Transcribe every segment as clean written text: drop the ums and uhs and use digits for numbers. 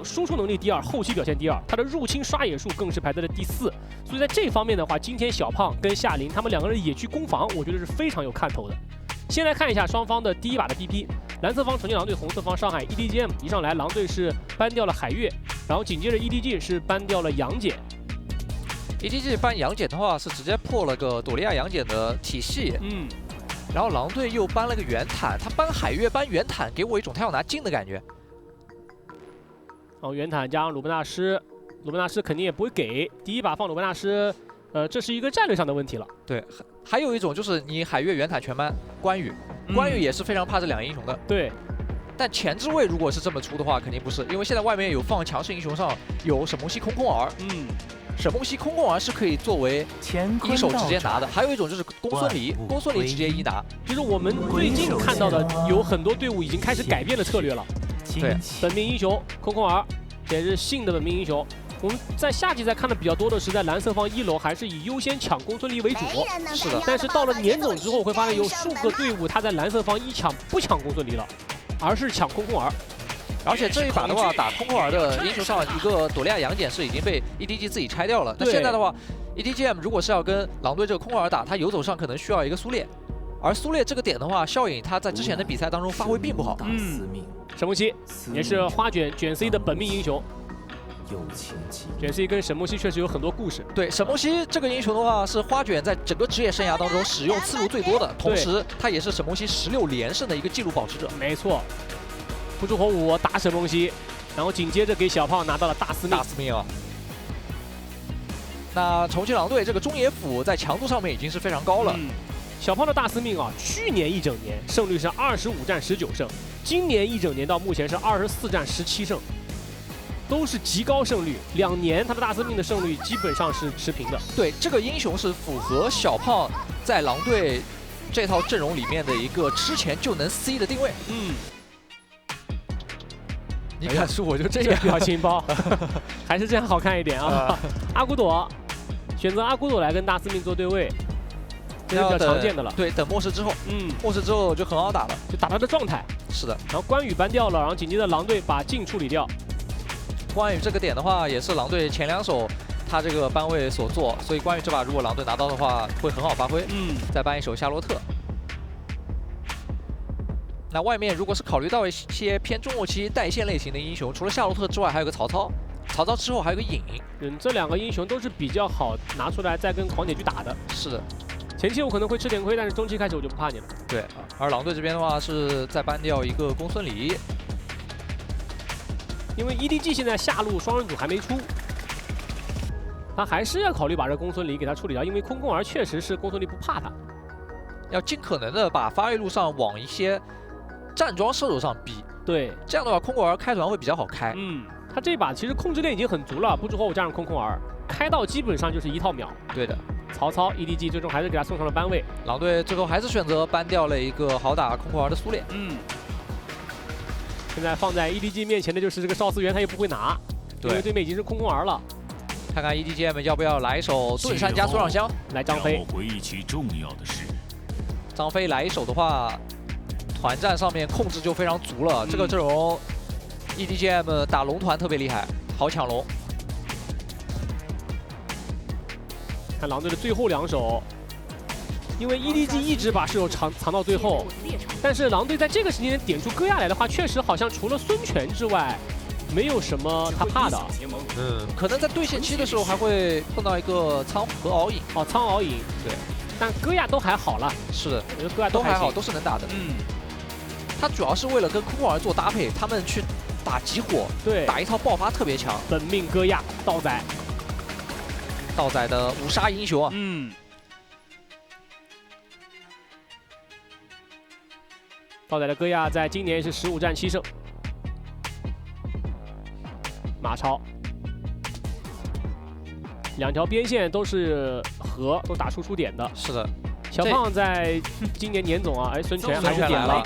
输出能力第2，后期表现第2，他的入侵刷野数更是排在了第4。所以在这方面的话，今天小胖跟夏琳他们2个人野区攻防，我觉得是非常有看头的。先来看一下双方的第一把的 BP， 蓝色方重庆狼队，红色方上海 EDGM。一上来狼队是搬掉了海月，然后紧接着 EDG 是搬掉了杨戬。EDG 搬杨戬的话是直接破了个朵利亚杨戬的体系，然后狼队又搬了个圆坦，他搬海月搬圆坦，给我一种他要拿金的感觉。然后圆坦加上鲁班大师，鲁班大师肯定也不会给。第一把放鲁班大师，这是一个战略上的问题了。对，还有一种就是你海月圆坦全搬关羽，关羽也是非常怕这2个英雄的。对，但前置位如果是这么出的话，肯定不是，因为现在外面有放强势英雄上有沈梦溪空空儿，沈梦溪空空儿是可以作为一手直接拿的，还有一种就是公孙离，公孙离直接一拿。就是我们最近看到的有很多队伍已经开始改变了策略了。对，本命英雄空空儿也是信的本命英雄。我们在夏季赛看的比较多的是在蓝色方1楼还是以优先抢公孙离为主，是的。但是到了年总之后，会发现有数个队伍他在蓝色方不抢公孙离了，而是抢空空儿。而且这一把的话，打空空儿的英雄上一个朵利亚杨戬是已经被 EDG 自己拆掉了。那现在的话 ，EDGM 如果是要跟狼队这个空空儿打，他游走上可能需要一个苏烈，而苏烈这个点的话，笑影他在之前的比赛当中发挥并不好。沈梦溪也是花卷 C 的本命英雄。卷 C 跟沈梦溪确实有很多故事。对，沈梦溪这个英雄的话，是花卷在整个职业生涯当中使用次数最多的，同时他也是沈梦溪16连胜的一个纪录保持者。没错，不出火舞打沈梦溪，然后紧接着给小胖拿到了大司命。大司命啊！那重庆狼队这个中野辅在强度上面已经是非常高了。小胖的大司命啊，去年一整年胜率是25战19胜，今年一整年到目前是24战17胜。都是极高胜率，2年他的大司命的胜率基本上是持平的。对，这个英雄是符合小胖在狼队这套阵容里面的一个吃前就能 C 的定位。你看输我就这样，表情包，还是这样好看一点啊。阿古朵选择阿古朵来跟大司命做对位，这是比较常见的了。对，等末世之后，末世之后就很好打了，就打他的状态。是的。然后关羽搬掉了，然后紧接着狼队把镜处理掉。关羽这个点的话，也是狼队前2手他这个班位所做，所以关羽这把如果狼队拿到的话，会很好发挥。再搬一手夏洛特。那外面如果是考虑到一些偏中后期带线类型的英雄，除了夏洛特之外，还有个曹操。曹操之后还有个影。这2个英雄都是比较好拿出来再跟狂野去打的。是的。前期我可能会吃点亏，但是中期开始我就不怕你了。对，而狼队这边的话是再搬掉一个公孙离。因为 EDG 现在下路双人组还没出，他还是要考虑把这公孙离给他处理掉，因为空空儿确实是公孙离不怕他，要尽可能的把发育路上往一些站桩射手上逼。对，这样的话空空儿开团会比较好开。他这把其实控制链已经很足了，不之后加上空空儿开到基本上就是1套秒。对的。曹操 EDG 最终还是给他送上了班位，狼队最后还是选择搬掉了一个好打空空儿的苏烈。现在放在 EDG 面前的就是这个邵思源，他也不会拿，因为对面已经是空空儿了。看看 EDGM 要不要来一手盾山加苏让香？来张飞。回忆起重要的事。张飞来一手的话，团战上面控制就非常足了。这个阵容 EDGM 打龙团特别厉害，好抢龙。看狼队的最后2手。因为 EDG 一直把射手藏到最后，但是狼队在这个时间点点出戈亚来的话，确实好像除了孙权之外，没有什么他怕的。可能在对线期的时候还会碰到一个苍和敖影。苍敖影。对，但戈亚都还好了。是的，我觉得戈亚都还好，都是能打的。他主要是为了跟空空儿做搭配，他们去打集火，对，打一套爆发特别强。本命戈亚道仔，道仔的5杀英雄啊。道仔的戈亚在今年是15战7胜。马超，2条边线都是和，都打输出点的。是的。小胖在今年年总啊，孙权还是点了。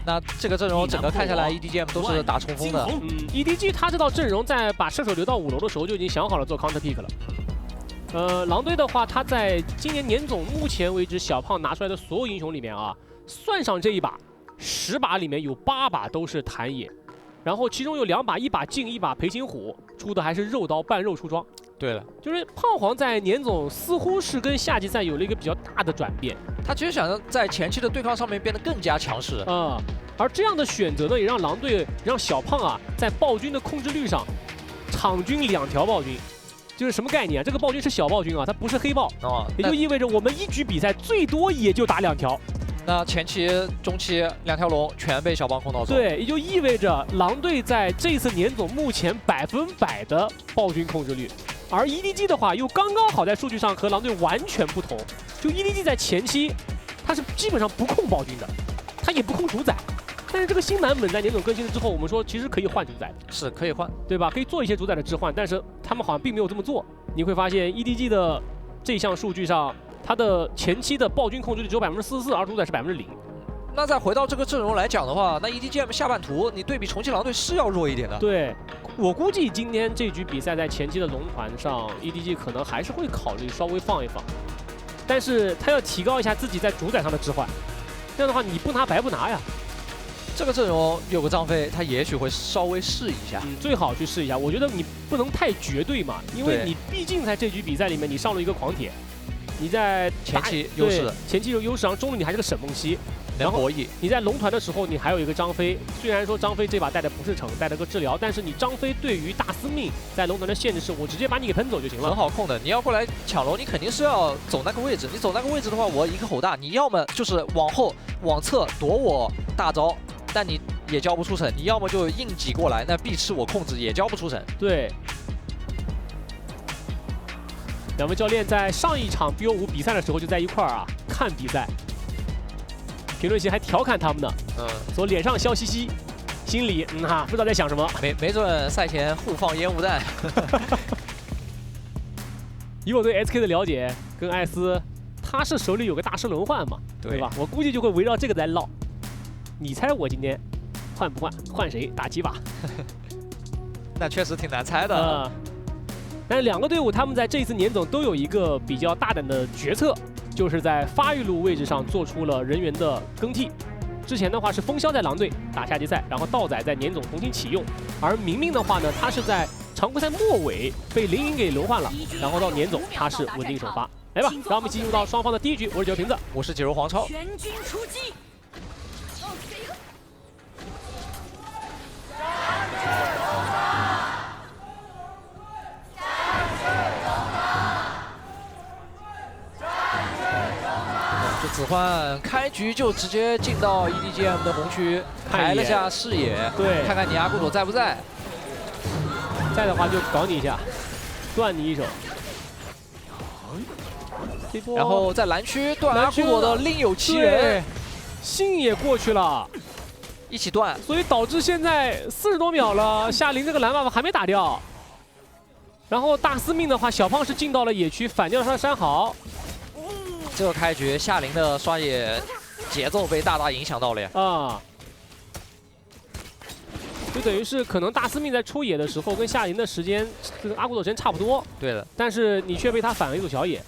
那这个阵容整个看下来 ，EDGM 都是打冲锋的。EDG 他这套阵容在把射手留到5楼的时候就已经想好了做 counter pick 了。狼队的话，他在今年年总目前为止，小胖拿出来的所有英雄里面啊，算上这一把，10把里面有8把都是谭野。然后其中有2把，一把镜，一把裴擒虎，出的还是肉刀半肉出装。对了，就是胖黄在年总似乎是跟夏季赛有了一个比较大的转变。他其实想在前期的对抗上面变得更加强势。而这样的选择呢，也让狼队让小胖啊在暴君的控制率上，场均2条暴君。 就是什么概念啊？这个暴君是小暴君啊，它不是黑豹也就意味着我们1局比赛最多也就打2条。那前期、中期2条龙全被小胖控到走。对，也就意味着狼队在这次年总目前100%的暴君控制率，而 EDG 的话又刚刚好在数据上和狼队完全不同。就 EDG 在前期，他是基本上不控暴君的，他也不控主宰。 但是这个新版本在年总更新了之后，我们说其实可以换主宰，是可以换，对吧？可以做一些主宰的置换，但是他们好像并没有这么做。你会发现 EDG 的这项数据上，它的前期的暴君控制率只有44%，而主宰是0%。那再回到这个阵容来讲的话，那 EDGM 下半图你对比重庆狼队是要弱一点的。对，我估计今天这局比赛在前期的龙团上 ，EDG 可能还是会考虑稍微放一放，但是他要提高一下自己在主宰上的置换，这样的话你不拿白不拿呀。 这个阵容有个张飞，他也许会稍微试一下，最好去试一下。我觉得你不能太绝对嘛，因为你毕竟在这局比赛里面你上了一个狂铁，你在前期优势，前期有优势，然后中路你还是个沈梦溪，然后你在龙团的时候你还有一个张飞，虽然说张飞这把带的不是城，带了个治疗，但是你张飞对于大司命在龙团的限制是我直接把你给喷走就行了，很好控的。你要过来抢龙，你肯定是要走那个位置，你走那个位置的话，我一个吼大，你要么就是往后往侧躲我大招。 但你也交不出城，你要么就硬挤过来，那必吃我控制也交不出城。对，两位教练在上一场 BO5 比赛的时候就在一块儿啊看比赛，评论区还调侃他们呢，说脸上笑嘻嘻，心里不知道在想什么。没准赛前互放烟雾弹。以我对 SK 的了解，跟艾斯，他是手里有个大师轮换嘛，对吧？我估计就会围绕这个在唠。 你猜我今天换不换？换谁？打几把？那确实挺难猜的。但是2个队伍他们在这次年总都有一个比较大胆的决策，就是在发育路位置上做出了人员的更替。之前的话是风萧在狼队打夏季赛，然后道仔在年总重新启用，而明明的话呢，他是在常规赛末尾被林颖给轮换了，然后到年总他是稳定首发。来吧，让我们进入到双方的第1局。我是九瓶子，我是解柔黄超。全军出击。 这子焕开局就直接进到 EDGM 的红区，开了下视野，对，看看你阿古朵在不在。在的话就搞你一下，断你一手。然后在蓝区断阿古朵的另有其人，信也过去了。 一起断，所以导致现在40多秒了，夏琳这个蓝 buff 还没打掉。然后大司命的话，小胖是进到了野区，反掉了他的山豪。这个开局夏琳的刷野节奏被大大影响到了呀。就等于是可能大司命在出野的时候跟夏琳的时间跟阿古朵时间差不多。对的。但是你却被他反了一组小野。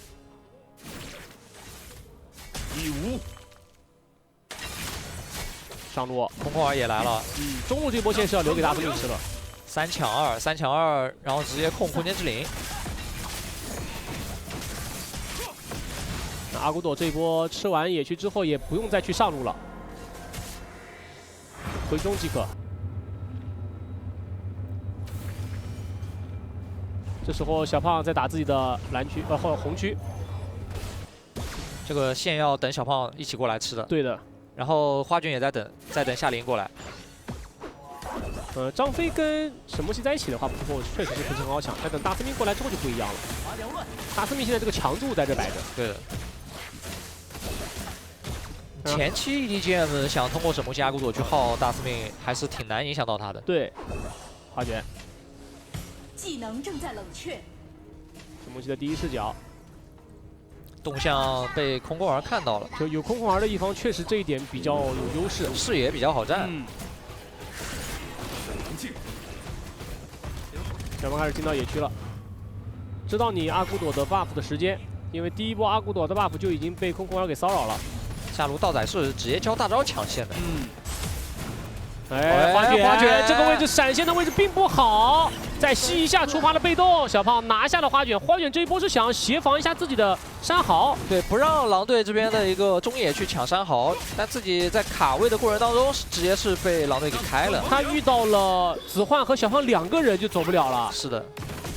第5。 上路，空空儿也来了。中路这波线是要留给大司命吃了。3抢2，3抢2，然后直接控空间之灵。那阿古朵这一波吃完野区之后，也不用再去上路了，回中即可。这时候小胖在打自己的蓝区，或者红区。这个线要等小胖一起过来吃的。对的。 然后花卷也在等，在等夏琳过来。张飞跟沈梦溪在一起的话，不错，确实是不是很好抢。但等大司命过来之后就不一样了。大司命现在这个强度在这摆着。对的。前期 EDGM 想通过沈梦溪阿古朵去耗大司命，还是挺难影响到他的。对，花卷。技能正在冷却。沈梦溪的第一视角。 动向被空空儿看到了，就有空空儿的一方确实这一点比较有优势，视野比较好站。小胖开始进到野区了，知道你阿古朵的 buff 的时间，因为第1波阿古朵的 buff 就已经被空空儿给骚扰了。下路道仔是直接交大招抢线的。哎，花卷这个位置闪现的位置并不好，再吸一下触发了被动，小胖拿下了花卷。花卷这一波是想协防一下自己的山豪，对，不让狼队这边的一个中野去抢山豪，但自己在卡位的过程当中，直接是被狼队给开了。他遇到了子焕和小胖2个人就走不了了。是的，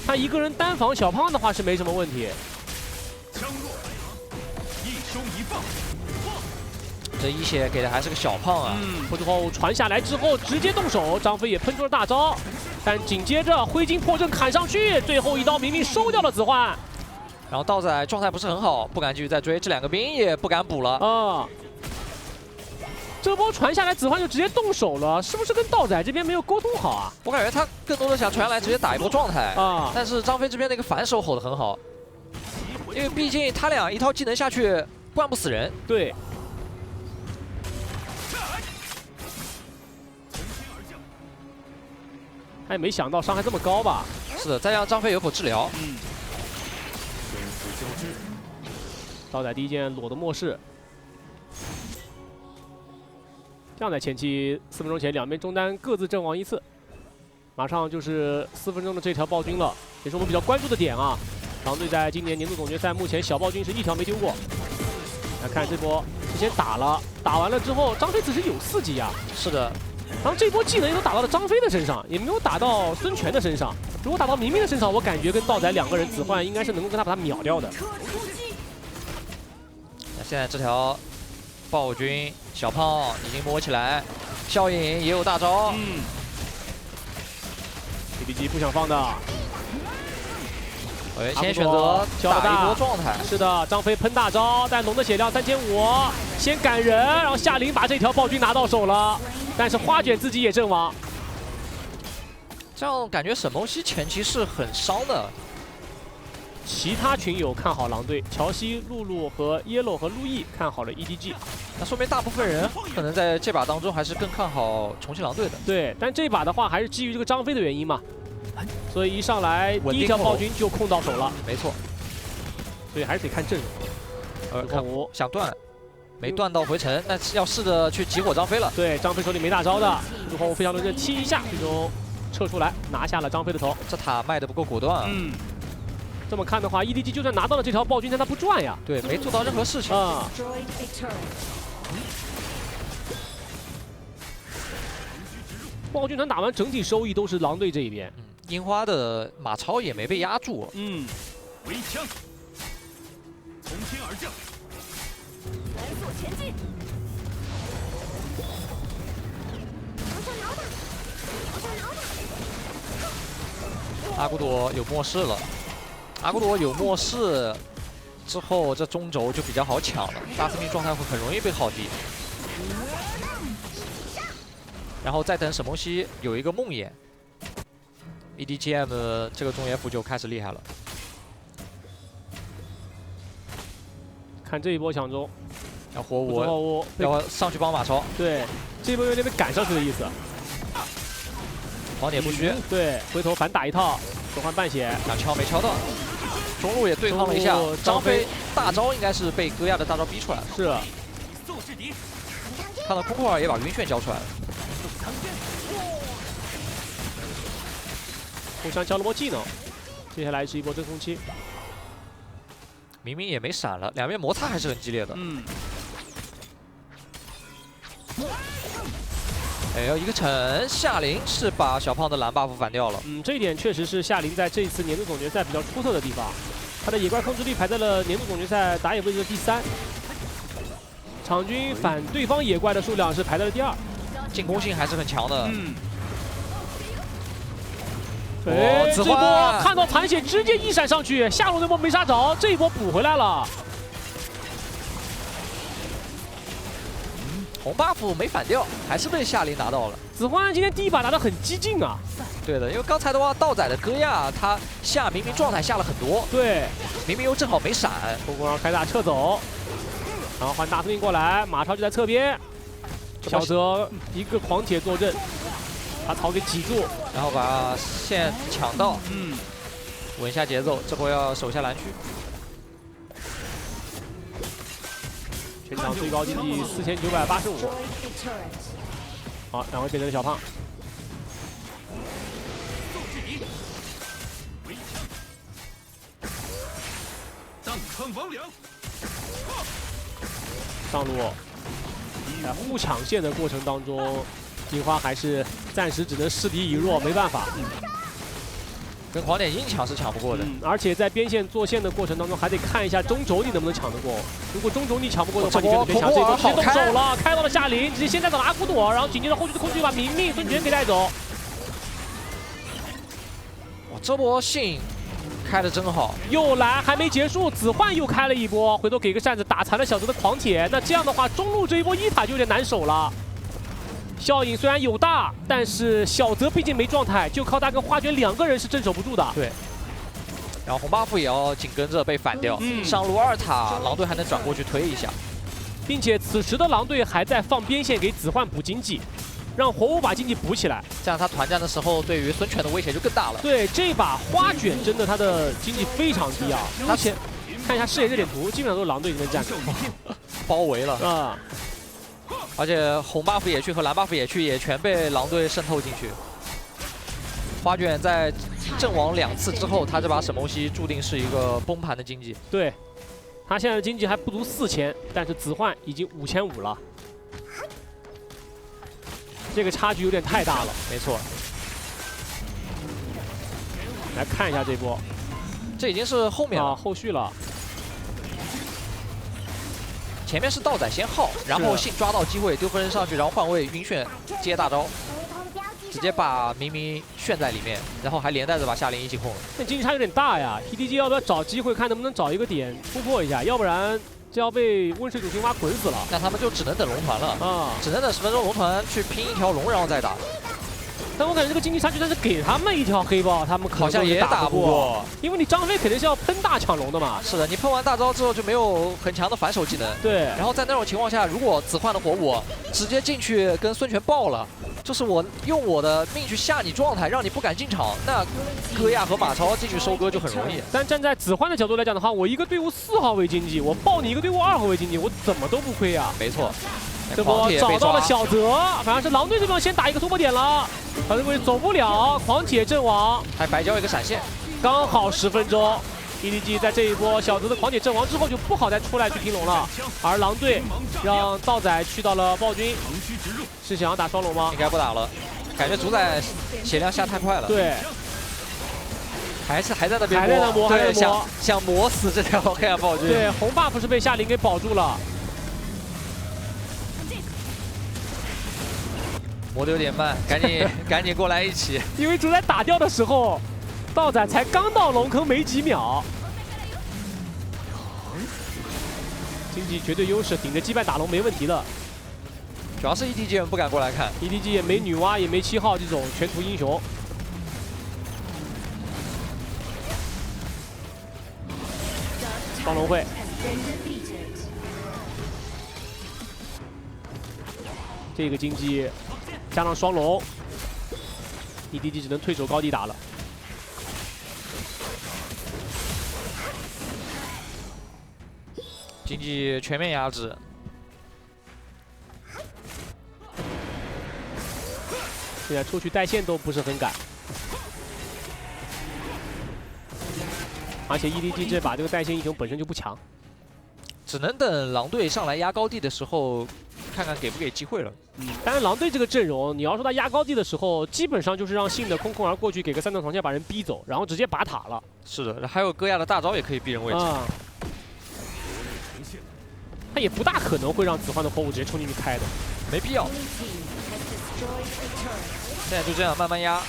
他一个人单防小胖的话是没什么问题。枪若海洋，一收一放。这一血给的还是个小胖啊。不之后传下来之后直接动手，张飞也喷出了大招，但紧接着灰烬破阵砍上去，最后一刀明明收掉了子焕。然后道仔状态不是很好，不敢继续再追，这2个兵也不敢补了。这波传下来，子焕就直接动手了，是不是跟道仔这边没有沟通好啊？我感觉他更多的想传下来直接打一波状态啊，但是张飞这边那个反手吼得很好，因为毕竟他俩一套技能下去灌不死人。对。他也没想到伤害这么高吧？是的，再让张飞有口治疗。道仔第一件裸的末世。这样在前期4分钟前，两边中单各自阵亡1次，马上就是4分钟的这条暴君了，也是我们比较关注的点啊。狼队在今年年度总决赛目前小暴君是1条没丢过。来看这波，之前打完了之后，张飞此时有4级啊。是的。然后这波技能也都打到了张飞的身上，也没有打到孙权的身上。如果打到明明的身上，我感觉跟道仔2个人子焕应该是能够跟他把他秒掉的。那现在这条暴君小胖已经摸起来，效应也有大招。ADG 不想放的。先选择打一波状态。是的，张飞喷大招，但龙的血量3500，先赶人，然后夏琳把这条暴君拿到手了，但是花卷自己也阵亡。这样感觉沈梦溪前期是很伤的。其他群友看好狼队，乔西、露露和 Yellow 和路易看好了 EDG， 那说明大部分人可能在这把当中还是更看好重庆狼队的。对，但这把的话还是基于这个张飞的原因嘛。所以一上来第一条暴君就控到手了，没错，所以还是得看阵容。看想断，没断到回城，那要试着去集火张飞了。对，张飞手里没大招的，之后飞翔轮阵踢一下，最终撤出来拿下了张飞的头。这塔卖的不够果断啊。这么看的话 ，EDG 就算拿到了这条暴君，但他不赚呀。对，没做到任何事情。暴君团打完整体收益都是狼队这一边。樱花的马超也没被压住。围枪，从天而降，来速前进。阿古朵有末世了，阿古朵有末世之后，这中轴就比较好抢了，大司命状态会很容易被耗低。然后再等沈梦溪有一个梦魇 ，EDGM 这个中野辅就开始厉害了。看这一波抢中，要火舞，要上去帮马超。对，这一波有点被赶上去的意思。黄点不虚，对，回头反打一套，手换半血，想敲没敲到。中路也对抗了一下，张飞大招应该是被戈亚的大招逼出来了。是。看到空空尔也把晕眩交出来了。互相交了波技能，接下来是一波真空期。明明也没闪了，两边摩擦还是很激烈的。哎呦，一个城，夏琳是把小胖的蓝 buff 反掉了。这一点确实是夏琳在这一次年度总决赛比较出色的地方。他的野怪控制力排在了年度总决赛打野位置的第3，场均反对方野怪的数量是排在了第2，进攻性还是很强的。这波看到残血直接一闪上去，下路那波没杀着，这一波补回来了。红 buff 没反掉，还是被夏琳拿到了。子焕今天第一把打得很激进啊。对的，因为刚才的话，道仔的戈亚他下明明状态下了很多，对，明明又正好没闪，空空让开大撤走，然后换大司令过来，马超就在侧边，小泽一个狂铁坐镇。把草给挤住，然后把线抢到，稳一下节奏，这波要守下蓝区。全场最高经济4985。好，两位变成了小胖。速制敌，围枪，荡穿魍魉，上路，在互抢线的过程当中，金花还是暂时只能示敌以弱，没办法。跟黄点硬抢是抢不过的。而且在边线做线的过程当中，还得看一下中轴你能不能抢得过。如果中轴你抢不过的话，你真的别抢。这波直接动手了，开到了夏琳，直接先带走了阿古朵，然后紧接着后续的空虚把明命、孙权给带走。哇，这波信开的真好，又来还没结束，子焕又开了一波，回头给个扇子打残了小泽的狂铁。那这样的话，中路这一波一塔就有点难守了。效应虽然有大，但是小泽毕竟没状态，就靠他跟花卷两个人是镇守不住的。对。然后红 buff 也要紧跟着被反掉，上路2塔，狼队还能转过去推一下，并且此时的狼队还在放边线给子焕补经济，让火舞把经济补起来，这样他团战的时候对于孙权的威胁就更大了。对，这把花卷真的他的经济非常低啊，他前看一下视野热点图，基本上都是狼队这边站的，包围了啊。而且红 buff 野区和蓝 buff 野区也全被狼队渗透进去。花卷在阵亡2次之后，他这把沈梦溪注定是一个崩盘的经济。对，他现在的经济还不足4000，但是子焕已经5500了，这个差距有点太大了。没错。来看一下这波，这已经是后面了，后续了。前面是道仔先耗，然后信抓到机会丢分身上去，然后换位晕眩接大招，直接把明明炫在里面，然后还连带着把夏琳一起控了。那经济差有点大呀 ，PDG 要不要找机会看能不能找一个点突破一下，要不然就要被温水煮青蛙滚死了。那他们就只能等龙团了啊，只能等10分钟龙团去拼一条龙，然后再打。但我感觉这个经济差距，但是给他们一条黑豹，他们好像也打不过，因为你张飞肯定是要喷大抢龙的嘛。是的，你喷完大招之后就没有很强的反手技能。对。然后在那种情况下，如果子焕的火舞直接进去跟孙权爆了，就是我用我的命去吓你状态，让你不敢进场，那戈亚和马超进去收割就很容易。但站在子焕的角度来讲的话，我一个队伍4号位经济，我爆你一个队伍2号位经济，我怎么都不亏啊。没错。这波找到了小泽，反而是狼队这边先打一个突破点了，反正鬼走不了，狂铁阵亡，还白交一个闪现，刚好10分钟。EDG 在这一波小泽的狂铁阵亡之后就不好再出来去拼龙了，而狼队让道仔去到了暴君，是想要打双龙吗？应该不打了，感觉主宰血量下太快了。对，还在那边还在那磨，对，想磨死这条黑暗暴君。对，红 buff 是被夏琳给保住了。磨得有点慢，赶紧过来一起。因为主宰打掉的时候，道仔才刚到龙坑没几秒，经济绝对优势，顶着击败打龙没问题的。主要是 EDG 不敢过来看 ，EDG 也没女娲，也没7号这种全图英雄。双龙会。这个经济加上双龙 ，EDG 只能退守高地打了。经济全面压制，现在出去带线都不是很敢，而且 EDG 这把这个带线英雄本身就不强，只能等狼队上来压高地的时候。看看给不给机会了。当然狼队这个阵容，你要说他压高地的时候，基本上就是让信的空儿过去给个3段长线把人逼走，然后直接拔塔了。是的，还有戈亚的大招也可以逼人位置。他也不大可能会让子焕的火舞直接冲进去开的，没必要。现在就这样慢慢压。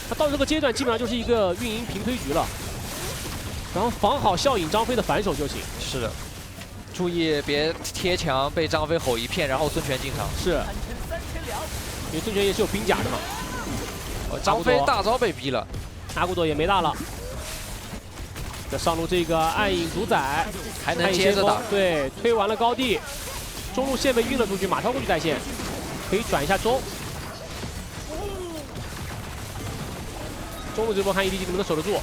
他到这个阶段基本上就是一个运营平推局了，然后防好笑引张飞的反手就行。是的。注意别贴墙被张飞吼一片，然后孙权进场。是，因为孙权也是有兵甲的嘛。张飞大招被逼了，阿古朵也没大了。这上路这个暗影主宰还能接着打，对，推完了高地，中路线被运了出去，马超过去带线，可以转一下中。中路这波看 EDG 能不能守得住。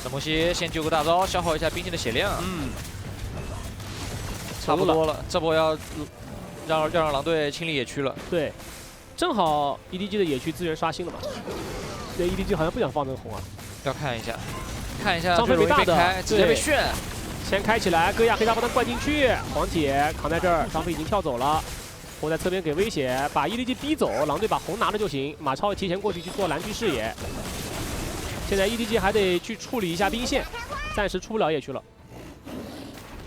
沈梦溪先救个大招，消耗一下兵线的血量。嗯，差不多了。这波要要让狼队清理野区了。对，正好 EDG 的野区资源刷新了嘛。对 EDG 好像不想放这个红啊。要看一下，看一下张飞被大的，直接被炫。先开起来，戈亚黑大炮弹灌进去，黄铁扛在这儿，张飞已经跳走了。我在侧边给威胁，把 EDG 逼走，狼队把红拿了就行。马超提前过去做蓝区视野。现在 EDG 还得去处理一下兵线，暂时出不了野区了。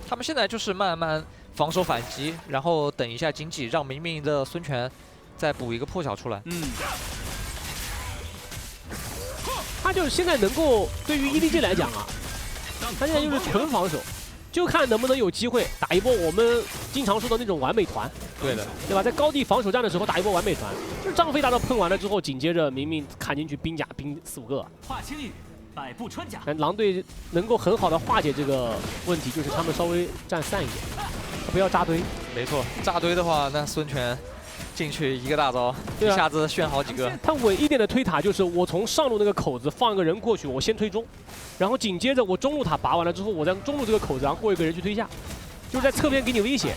他们现在就是慢慢防守反击，然后等一下经济，让明明的孙权再补一个破晓出来。他就是现在能够对于 EDG 来讲啊，他现在就是纯防守，就看能不能有机会打一波我们经常说的那种完美团。对的，对吧？在高地防守战的时候打一波完美团，就是张飞大招喷完了之后，紧接着明明砍进去兵甲兵4、5个。化轻羽，百步穿甲。但狼队能够很好的化解这个问题，就是他们稍微站散一点，不要扎堆。没错，扎堆的话，那孙权进去一个大招，一下子炫好几个。他稳一点的推塔就是我从上路那个口子放一个人过去，我先推中，然后紧接着我中路塔拔完了之后，我在中路这个口子然后过一个人去推下，就是在侧边给你威胁。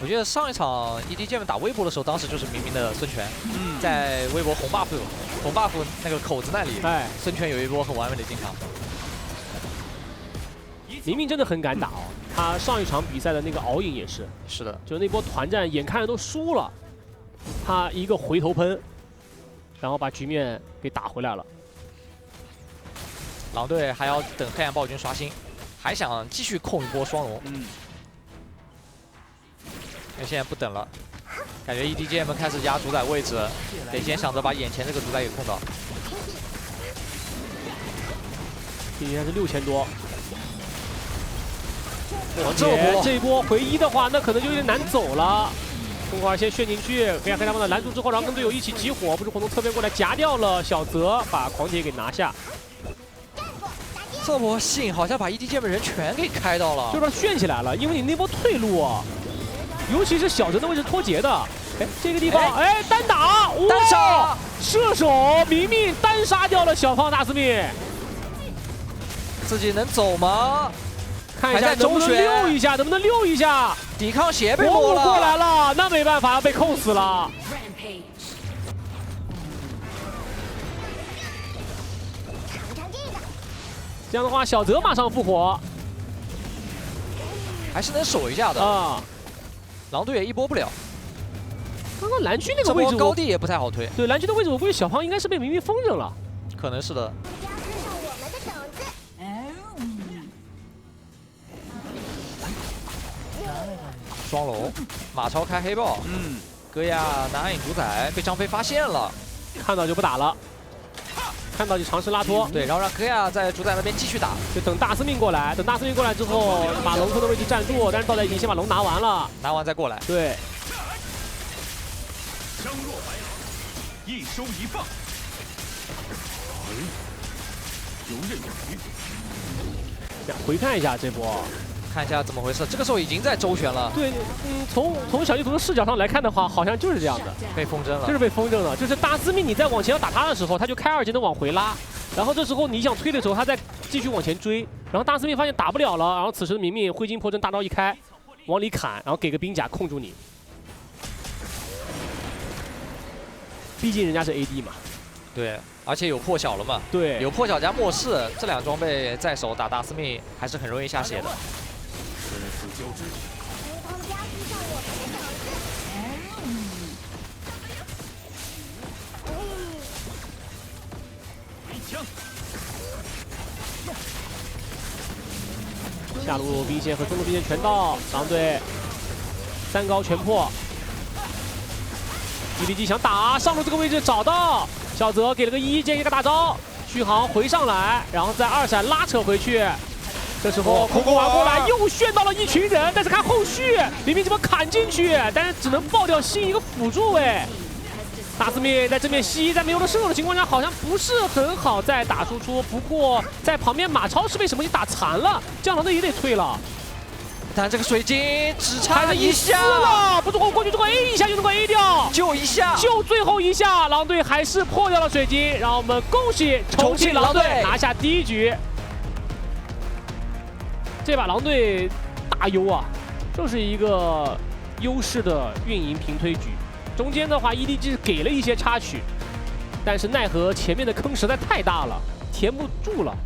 我觉得上一场 EDG 打微博的时候，当时就是明明的孙权，在微博红 buff 那个口子那里，孙权有一波很完美的进场。明明真的很敢打哦，他上一场比赛的那个熬赢也是，是的，就那波团战眼看着都输了，他一个回头喷，然后把局面给打回来了。狼队还要等黑暗暴君刷新，还想继续控一波双龙。那现在不等了，感觉 EDG 们开始压主宰位置，得先想着把眼前这个主宰给控到。今天是6000多。这一波回一的话，那可能就有点难走了。空花先炫进去，黑他们的拦住之后，然后跟队友一起集火，不是火从侧边过来夹掉了小泽，把狂铁给拿下。这波信好像把 EDG 们人全给开到了，就把炫起来了，因为你那波退路啊。尤其是小泽的位置脱节的，哎，这个地方，哎，单打，单杀，射手明明单杀掉了小胖大司命，自己能走吗？看一下能不能溜一下，能不能溜一下？抵抗鞋被摸了，过来了，那没办法，要被控死了。这样的话，小泽马上复活，还是能守一下的啊。狼队也一波不了。刚刚蓝区那个位置高地也不太好推。对，蓝区的位置我估计小胖应该是被明明封着了。可能是的。双龙，马超开黑豹。戈亚拿暗影主宰，被张飞发现了，看到就不打了。看到就尝试拉脱，对，然后让戈亚在主宰那边继续打，就等大司命过来，等大司命过来之后，把龙头的位置站住，但是道仔已经先把龙拿完了，拿完再过来。对。将若白狼，一收一放，游刃有余。回看一下这波，看一下怎么回事。这个时候已经在周旋了。对，从小地图的视角上来看的话，好像就是这样的，被风筝了，就是被风筝了。就是大司命你在往前要打他的时候，他就开2技能往回拉，然后这时候你想推的时候，他再继续往前追，然后大司命发现打不了了，然后此时的明明灰烬破阵大招一开，往里砍，然后给个兵甲控住你。毕竟人家是 AD 嘛。对，而且有破晓了嘛。对，有破晓加末世这2装备在手，打大司命还是很容易下血的。生死交织。下路兵线和中路兵线全到，狼队3高全破。EDG 想打上路这个位置找到，小泽给了个1，接一个大招，续航回上来，然后再2闪拉扯回去。这时候空空玩过来又炫到了一群人，但是看后续明明这么砍进去，但是只能爆掉吸一个辅助哎。大司命在正面吸，在没有了射手的情况下，好像不是很好再打输出。不过在旁边马超是被什么给打残了，这样狼队也得退了。但这个水晶只差了1下了，不是我过去这个 A 一下就能够 A 掉，就1下，就最后1下，狼队还是破掉了水晶，让我们恭喜重庆狼队拿下第1局。这把狼队大优啊，就是一个优势的运营平推局。中间的话 ，EDG 给了一些插曲，但是奈何前面的坑实在太大了，填不住了。